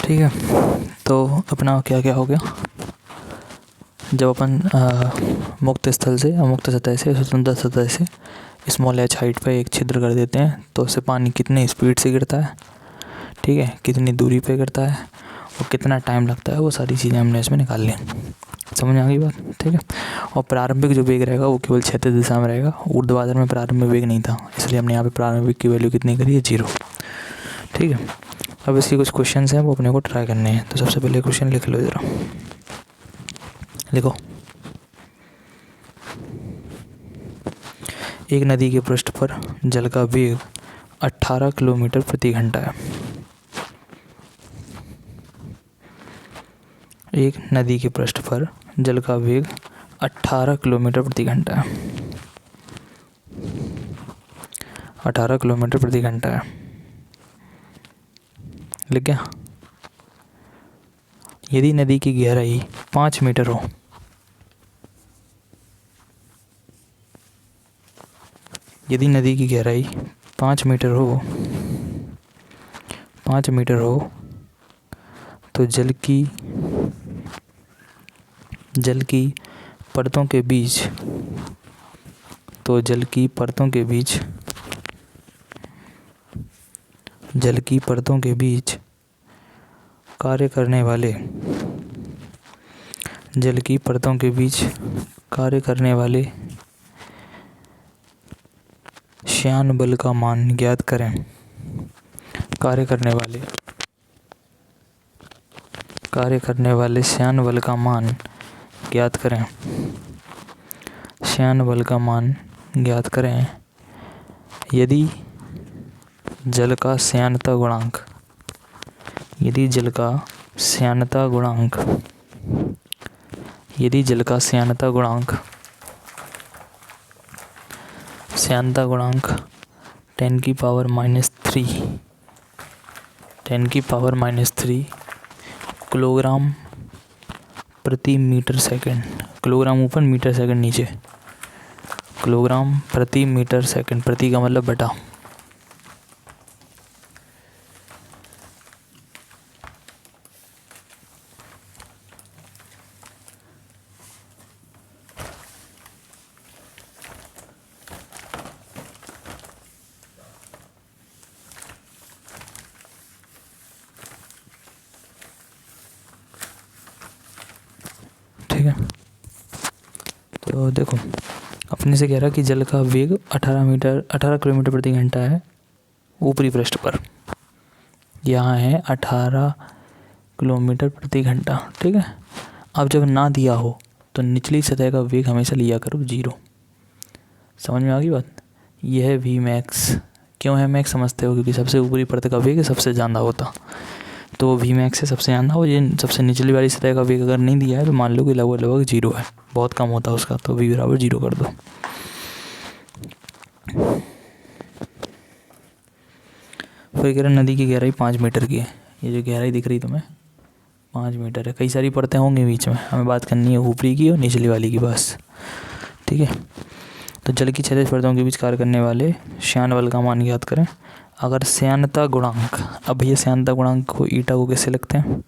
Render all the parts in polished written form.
ठीक है, तो अपना क्या क्या हो गया। जब अपन मुक्त स्थल से या मुक्त सतह से स्वतंत्र सतह से स्मॉल h हाइट पर एक छिद्र कर देते हैं तो उससे पानी कितने स्पीड से गिरता है, ठीक है, कितनी दूरी पे गिरता है और कितना टाइम लगता है, वो सारी चीज़ें हमने इसमें निकाल ली। समझ आ गई बात, ठीक है। और प्रारंभिक जो वेग रहेगा वो केवल क्षैतिज दिशा में रहेगा, ऊर्ध्वाधर में प्रारंभिक वेग नहीं था, इसलिए हमने यहाँ पे प्रारंभिक की वैल्यू कितनी करी है, 0। ठीक है, अब इसके कुछ क्वेश्चन हैं वो अपने को ट्राई करने हैं। तो सबसे पहले क्वेश्चन लिख लो ज़रा, लिखो। एक नदी के पृष्ठ पर जल का वेग 18 किलोमीटर प्रति घंटा है। एक नदी के पृष्ठ पर जल का वेग 18 किलोमीटर प्रति घंटा है। 18 किलोमीटर प्रति घंटा है, लिख गया। यदि नदी की गहराई 5 मीटर हो, यदि नदी की गहराई 5 मीटर हो, 5 मीटर हो तो जल की परतों के बीच, तो जल की परतों के बीच, जल की परतों के बीच कार्य करने वाले, जल की परतों के बीच कार्य करने वाले श्यान बल का मान ज्ञात करें। कार्य करने वाले श्यान बल का मान ज्ञात करें। श्यान बल का मान ज्ञात करें यदि जल का श्यानता गुणांक, यदि जल का श्यानता गुणांक, यदि जल का श्यानता गुणांक, श्यानता गुणांक 10 की पावर -3, 10 की पावर -3 किलोग्राम प्रति मीटर सेकंड, किलोग्राम ऊपर मीटर सेकंड नीचे, किलोग्राम प्रति मीटर सेकंड, प्रति का मतलब बटा, ठीक है। तो देखो अपने से कह रहा कि जल का वेग 18 किलोमीटर प्रति घंटा है ऊपरी पृष्ठ पर, यहाँ है 18 किलोमीटर प्रति घंटा, ठीक है। अब जब ना दिया हो तो निचली सतह का वेग हमेशा लिया करो 0। समझ में आ गई बात। यह है वी मैक्स, क्यों है मैक्स समझते हो, क्योंकि सबसे ऊपरी परत का वेग सबसे ज़्यादा होता, तो वी मैक्स से सबसे ज़्यादा हो। ये सबसे निचली वाली सतह का वेग अगर नहीं दिया है तो मान लो कि लगभग 0 है, बहुत कम होता है उसका, तो वी बराबर 0 कर दो। फिर कह रहे नदी की गहराई 5 मीटर की है। ये जो गहराई दिख रही तुम्हें 5 मीटर है, कई सारी परतें होंगी बीच में, हमें बात करनी है ऊपरी की और निचली वाली की बस, ठीक है। तो जल की क्षैतिज परतों के बीच कार्य करने वाले श्यान बल का मान ज्ञात करें। अगर श्यानता गुणांक, अब भैया श्यानता गुणांक को ईटा को कैसे लिखते हैं,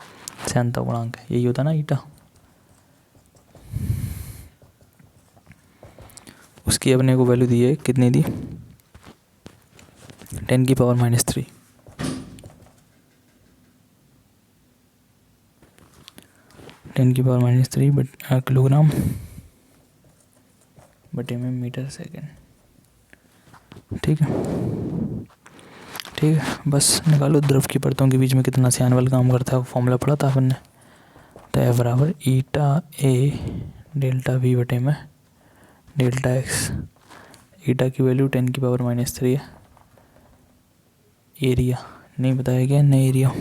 श्यानता गुणांक यही होता ना ईटा, उसकी अपने को वैल्यू दी है, कितनी दी, 10 की पावर -3, 10 की पावर -3 किलोग्राम बटे में मीटर सेकेंड, ठीक है। ठीक है, बस निकालो द्रव की परतों के बीच में कितना श्यान बल काम करता है, फॉर्मूला पढ़ा था अपन ने। तो F बराबर ईटा ए डेल्टा वी बटे में डेल्टा एक्स। ईटा की वैल्यू 10 की पावर -3 है। एरिया नहीं बताया गया, नहीं एरिया,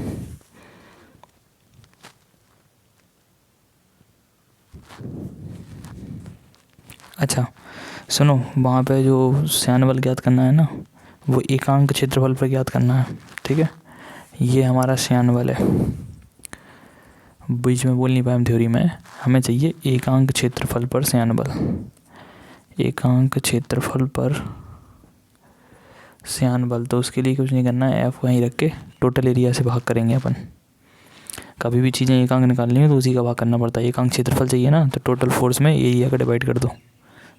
अच्छा सुनो, वहाँ पे जो श्यान बल ज्ञात करना है ना, वो एकांक क्षेत्रफल पर ज्ञात करना है, ठीक है। ये हमारा श्यान बल है, बीच में बोल नहीं पाए हम थ्योरी में, हमें चाहिए एकांक क्षेत्रफल पर श्यान बल, एकांक क्षेत्रफल पर श्यान बल। तो उसके लिए कुछ नहीं करना है, एफ वहीं रख के टोटल एरिया से भाग करेंगे अपन, कभी भी चीज़ें एकांक निकालनी है तो उसी का भाग करना पड़ता है। एकांक क्षेत्रफल चाहिए ना, तो टोटल फोर्स में एरिया का डिवाइड कर दो,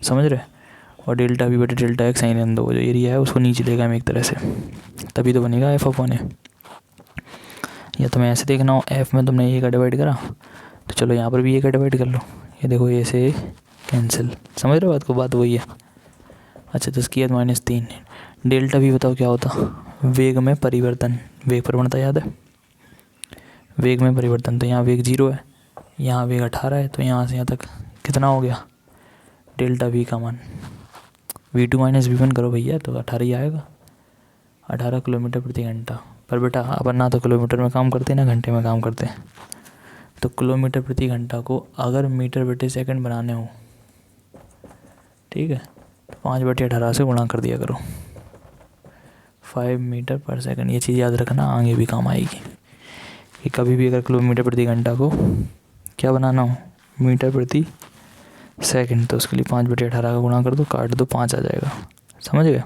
समझ रहे। और डेल्टा वी बटे डेल्टा एक्स साइन लेने दो, जो एरिया है उसको नीचे लेगा हम एक तरह से, तभी तो बनेगा एफ अपॉन ए। या तुम्हें ऐसे देखना हो, एफ में तुमने ए का डिवाइड करा तो चलो यहाँ पर भी ए का डिवाइड कर लो। ये देखो ए से कैंसिल, समझ रहे हो बात को, बात वही है। अच्छा 10⁻³ डेल्टा वी बताओ क्या होता, वेग में परिवर्तन, वेग प्रवणता याद है, वेग में परिवर्तन। तो यहाँ वेग 0 है, यहाँ वेग 18 है, तो यहाँ से यहाँ तक कितना हो गया डेल्टा वी का मान। v2 माइनस v1 करो भैया तो 18 ही आएगा, 18 किलोमीटर प्रति घंटा। पर बेटा अपन ना तो किलोमीटर में काम करते ना घंटे में काम करते हैं, तो किलोमीटर प्रति घंटा को अगर मीटर बटे सेकंड बनाने हो, ठीक है, तो 5/18 से गुणा कर दिया करो, 5 मीटर पर सेकंड। ये चीज़ याद रखना, आगे भी काम आएगी कि कभी भी अगर किलोमीटर प्रति घंटा को क्या बनाना हो मीटर प्रति सेकंड, तो उसके लिए 5/18 का गुणा कर दो, काट दो, 5 आ जाएगा, समझ गए।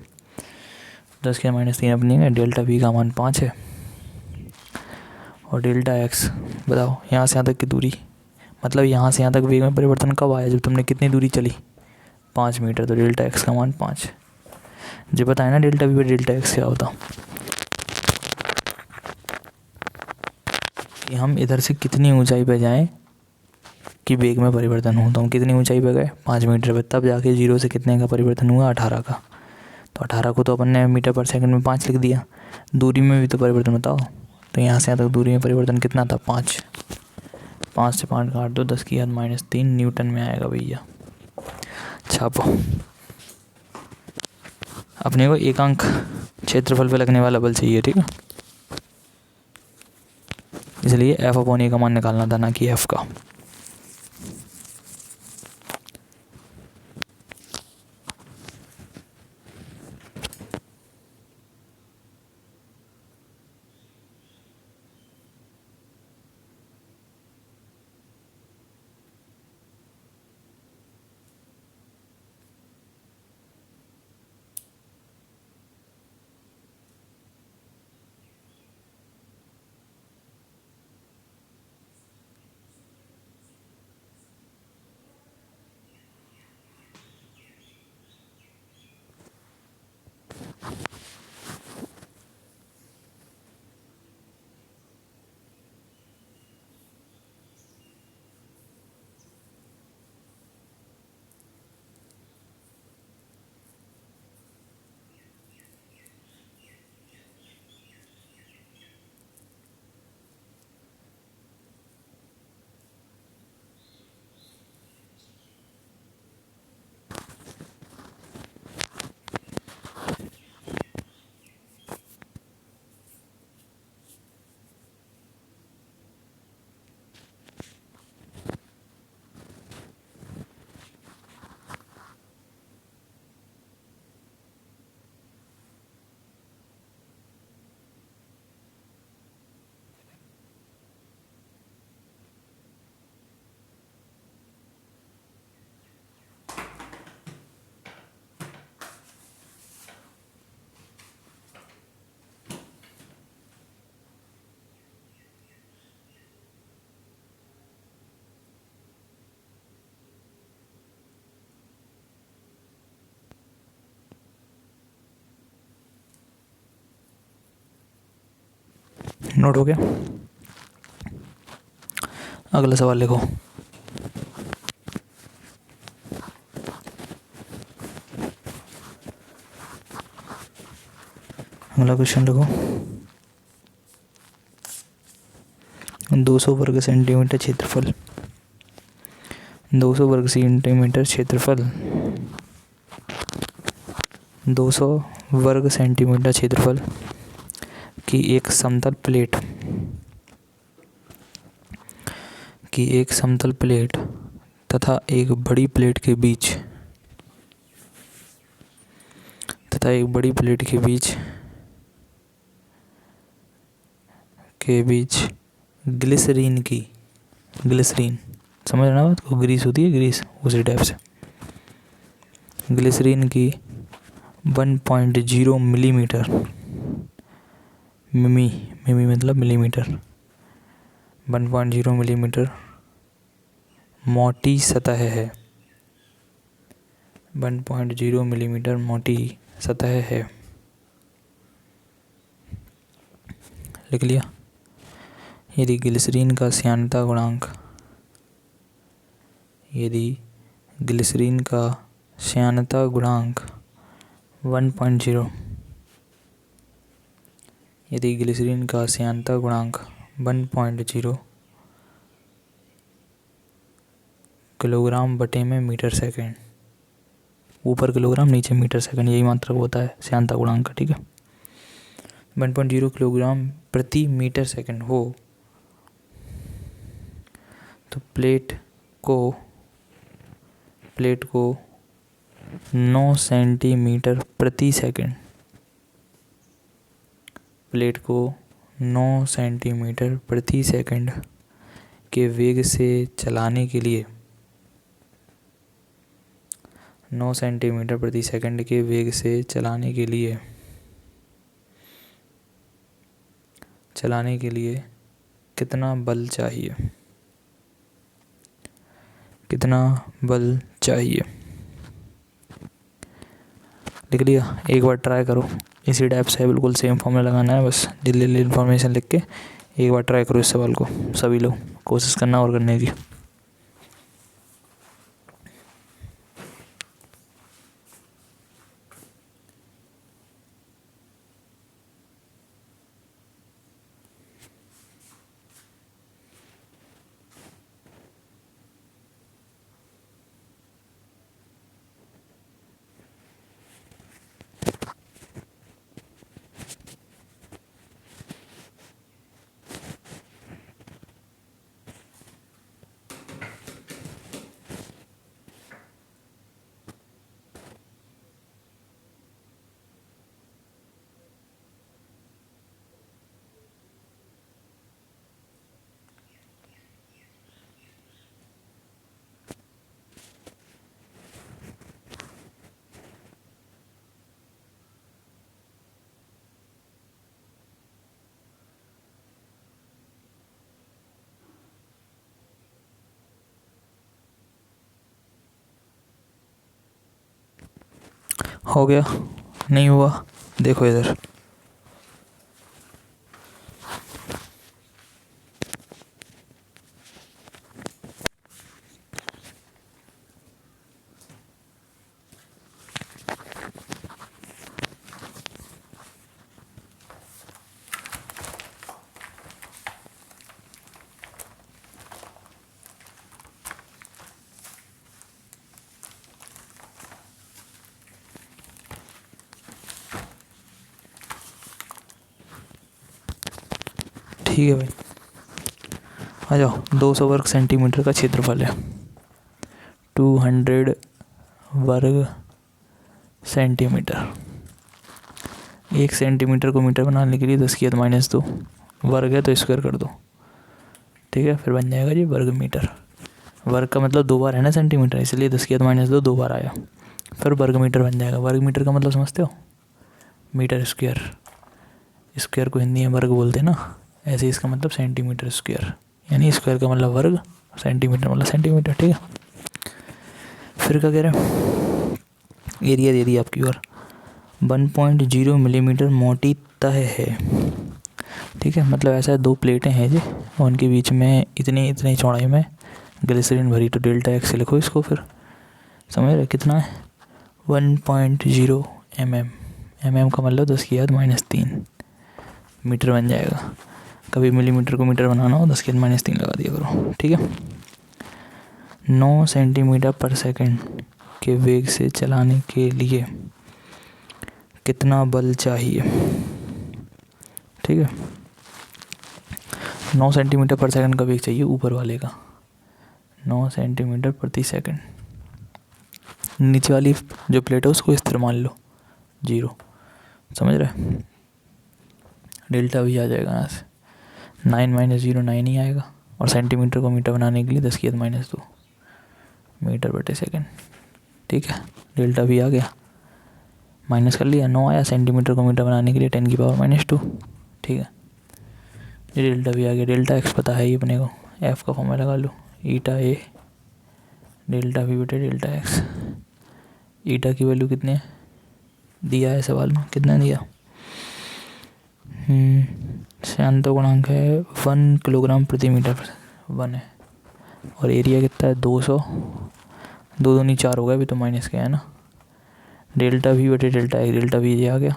10⁻³ अपनी है, डेल्टा वी का मान 5 है। और डेल्टा एक्स बताओ, यहाँ से यहाँ तक की दूरी, मतलब यहाँ से यहाँ तक वेग में परिवर्तन कब आया, जब तुमने कितनी दूरी चली 5 मीटर, तो डेल्टा एक्स का मान 5। जो बताया ना डेल्टा वी पर डेल्टा एक्स क्या होता, कि हम इधर से कितनी ऊंचाई पे जाएं कि वेग में परिवर्तन हो। तो हम कितनी ऊंचाई पे गए 5 मीटर पे, तब जाके 0 से कितने का परिवर्तन हुआ 18 का। तो 18 को तो अपन ने मीटर पर सेकंड में 5 लिख दिया, दूरी में भी तो परिवर्तन बताओ। तो यहाँ से यहाँ तक दूरी में परिवर्तन कितना था 5, 5 से 5 काट दो, 10⁻³ न्यूटन में आएगा भैया। छापो, अपने को एकांक क्षेत्रफल पे लगने वाला बल चाहिए, ठीक है, इसलिए एफ अपॉन ए का मान निकालना था, ना कि एफ का। नोट हो गया, अगला सवाल लिखो। अगला क्वेश्चन लिखो, 200 वर्ग सेंटीमीटर क्षेत्रफल, 200 वर्ग सेंटीमीटर क्षेत्रफल, 200 वर्ग सेंटीमीटर क्षेत्रफल की एक समतल प्लेट तथा एक बड़ी प्लेट के बीच ग्लिसरीन समझना बात को, ग्रीस होती है, ग्रीस उसी टाइप से, ग्लिसरीन की 1.0 मिलीमीटर, मिमी मतलब मिलीमीटर 1.0 मिलीमीटर मोटी सतह है। 1.0 मिलीमीटर मोटी सतह है। लिख लिया। यदि ग्लिसरीन का श्यानता गुणांक 1.0 यदि ग्लिसरीन का श्यानता गुणांक 1.0 किलोग्राम बटे में मीटर सेकेंड, ऊपर किलोग्राम नीचे मीटर सेकेंड, यही मात्रक होता है श्यानता गुणांक का। ठीक है, 1.0 किलोग्राम प्रति मीटर सेकेंड हो तो प्लेट को 9 सेंटीमीटर प्रति सेकेंड, प्लेट को 9 सेंटीमीटर प्रति सेकेंड के वेग से चलाने के लिए 9 सेंटीमीटर प्रति सेकेंड के वेग से चलाने के लिए कितना बल चाहिए? लिख लिया। एक बार ट्राई करो, इसी टाइप से बिल्कुल सेम फॉर्मूला लगाना है, बस जल्दी इन्फॉर्मेशन लिख के एक बार ट्राई करो इस सवाल को। सभी लोग कोशिश करना और करने की। हो गया? नहीं हुआ? देखो इधर। ठीक है भाई, आ जाओ। 200 वर्ग सेंटीमीटर का क्षेत्रफल है, 200 वर्ग सेंटीमीटर। 1 सेंटीमीटर को मीटर बनाने के लिए 10⁻², वर्ग है तो स्क्वायर कर दो। ठीक है, फिर बन जाएगा जी वर्ग मीटर। वर्ग का मतलब 2 बार है ना सेंटीमीटर, इसलिए 10⁻² 2 बार आया, फिर वर्ग मीटर बन जाएगा। वर्ग मीटर का मतलब समझते हो? Metre square. स्क्वायर को हिंदी में वर्ग बोलते हैं ना, ऐसे इसका मतलब सेंटीमीटर स्क्वायर, यानी स्क्वायर का मतलब वर्ग, सेंटीमीटर मतलब सेंटीमीटर। ठीक है, फिर क्या कह रहे हैं? एरिया दे दिया आपकी ओर। 1.0 मिलीमीटर मोटी तह है। ठीक है, मतलब ऐसा है, 2 प्लेटें हैं जी और उनके बीच में इतनी चौड़ाई में ग्लिसरीन भरी, तो डेल्टा एक्स लिखो इसको। फिर समझ रहे कितना है? 1.0 mm का मतलब 10⁻³ मीटर बन जाएगा। कभी मिलीमीटर को मीटर बनाना हो 10⁻³ लगा दिया करो। ठीक है, 9 सेंटीमीटर पर सेकेंड के वेग से चलाने के लिए कितना बल चाहिए? ठीक है, 9 सेंटीमीटर पर सेकंड का वेग चाहिए ऊपर वाले का, 9 सेंटीमीटर प्रति सेकंड। नीचे वाली जो प्लेट है उसको स्थिर मान लो 0। समझ रहे? डेल्टा भी आ जाएगा यहाँ से, 9 - 0 9 ही आएगा, और सेंटीमीटर को मीटर बनाने के लिए 10⁻² मीटर बटे सेकंड। ठीक है, डेल्टा भी आ गया, माइनस कर लिया, 9 आया। सेंटीमीटर को मीटर बनाने के लिए 10⁻²। ठीक है, ये डेल्टा वी आ गया। डेल्टा एक्स पता है ही अपने को, एफ का फॉर्मूला लगा लो, ईटा ए डेल्टा वी बटे डेल्टा एक्स। ईटा की वैल्यू कितनी है दिया है सवाल में, कितना दिया? शांत गुणांक है 1 किलोग्राम प्रति मीटर 1 है, और एरिया कितना है 200, 2 दूनी 4 हो गया, अभी तो माइनस क्या है ना। डेल्टा वी बटे डेल्टा एक्स, डेल्टा वी ये आ गया,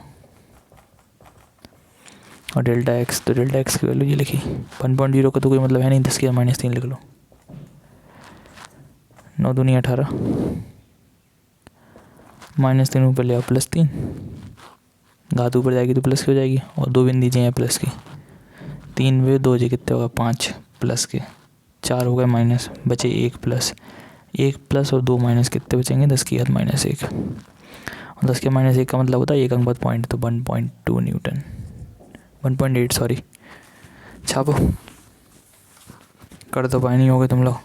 और डेल्टा एक्स, तो डेल्टा एक्स की वैल्यू ये लिखी 1.0 का तो कोई मतलब है नहीं, 10 के -3 लिख लो। 9 दूनी 18, -3 ऊपर ले आओ +3, घात ऊपर जाएगी तो प्लस की हो जाएगी, और 2 बिंदी चाहिए प्लस की, 3 वे 2 जे कितने होगा 5 प्लस के, 4 हो गए माइनस, बचे 1 प्लस, 1 प्लस और 2 माइनस कितने बचेंगे 10 की घात -1, और 10 के -1 का मतलब होता है 1 अंक बाद पॉइंट, तो 1.2 न्यूटन, 1.8 सॉरी। छापो, कर तो पाए नहीं होगे तुम लोग।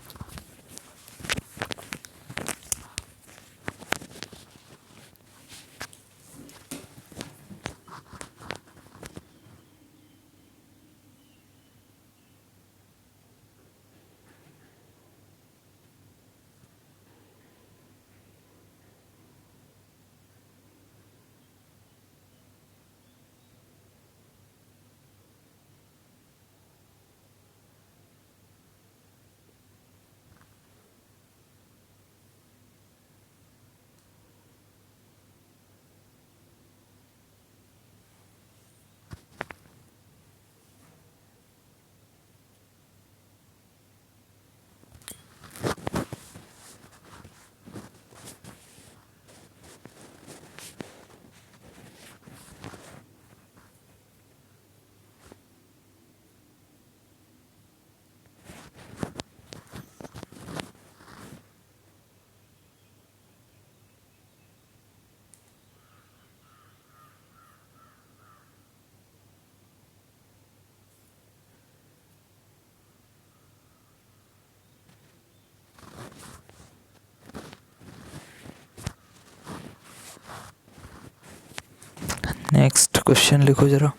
नेक्स्ट क्वेश्चन लिखो जरा।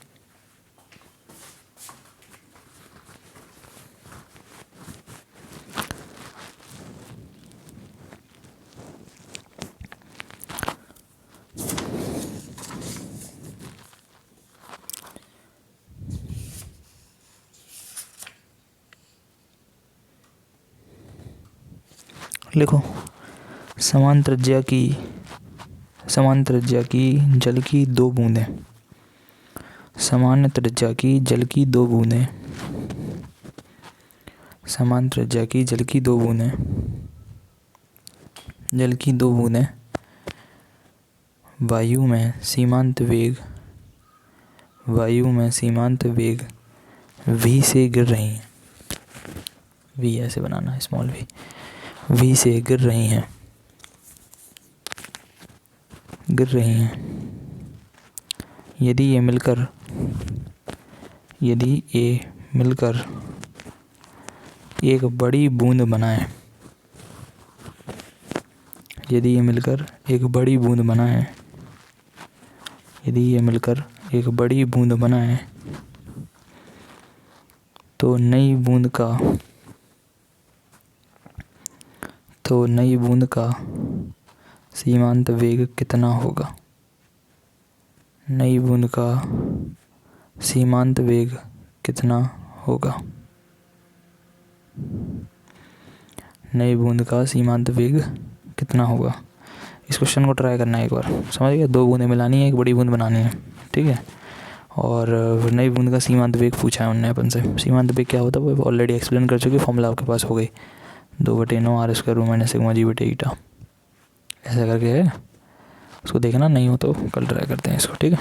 लिखो, समान त्रिज्या की जल की 2 बूंदें, समान त्रिज्या की जल की 2 बूंदें, समान त्रिज्या की जल की 2 बूंदें, जल की 2 बूंदें वायु में सीमांत वेग v से गिर रही हैं। v ऐसे बनाना है, स्मॉल v से गिर रही हैं, यदि ये मिलकर एक बड़ी बूंद बनाए, यदि ये मिलकर एक बड़ी बूंद बनाए तो नई बूंद का सीमांत वेग कितना होगा? नई बूंद का सीमांत वेग कितना होगा? नई बूंद का सीमांत वेग कितना होगा? इस क्वेश्चन को ट्राई करना है एक बार, समझ गया? 2 बूंदें मिलानी है, एक बड़ी बूंद बनानी है, ठीक है। और नई बूंद का सीमांत वेग पूछा है उन्होंने अपन से। सीमांत वेग क्या होता है वो ऑलरेडी एक्सप्लेन कर चुके, फॉर्मूला आपके पास हो गई, 2/9 r² - सिग्मा g बटे ईटा, ऐसा करके है। उसको देखना, नहीं हो तो कल ट्राई करते हैं इसको, ठीक है।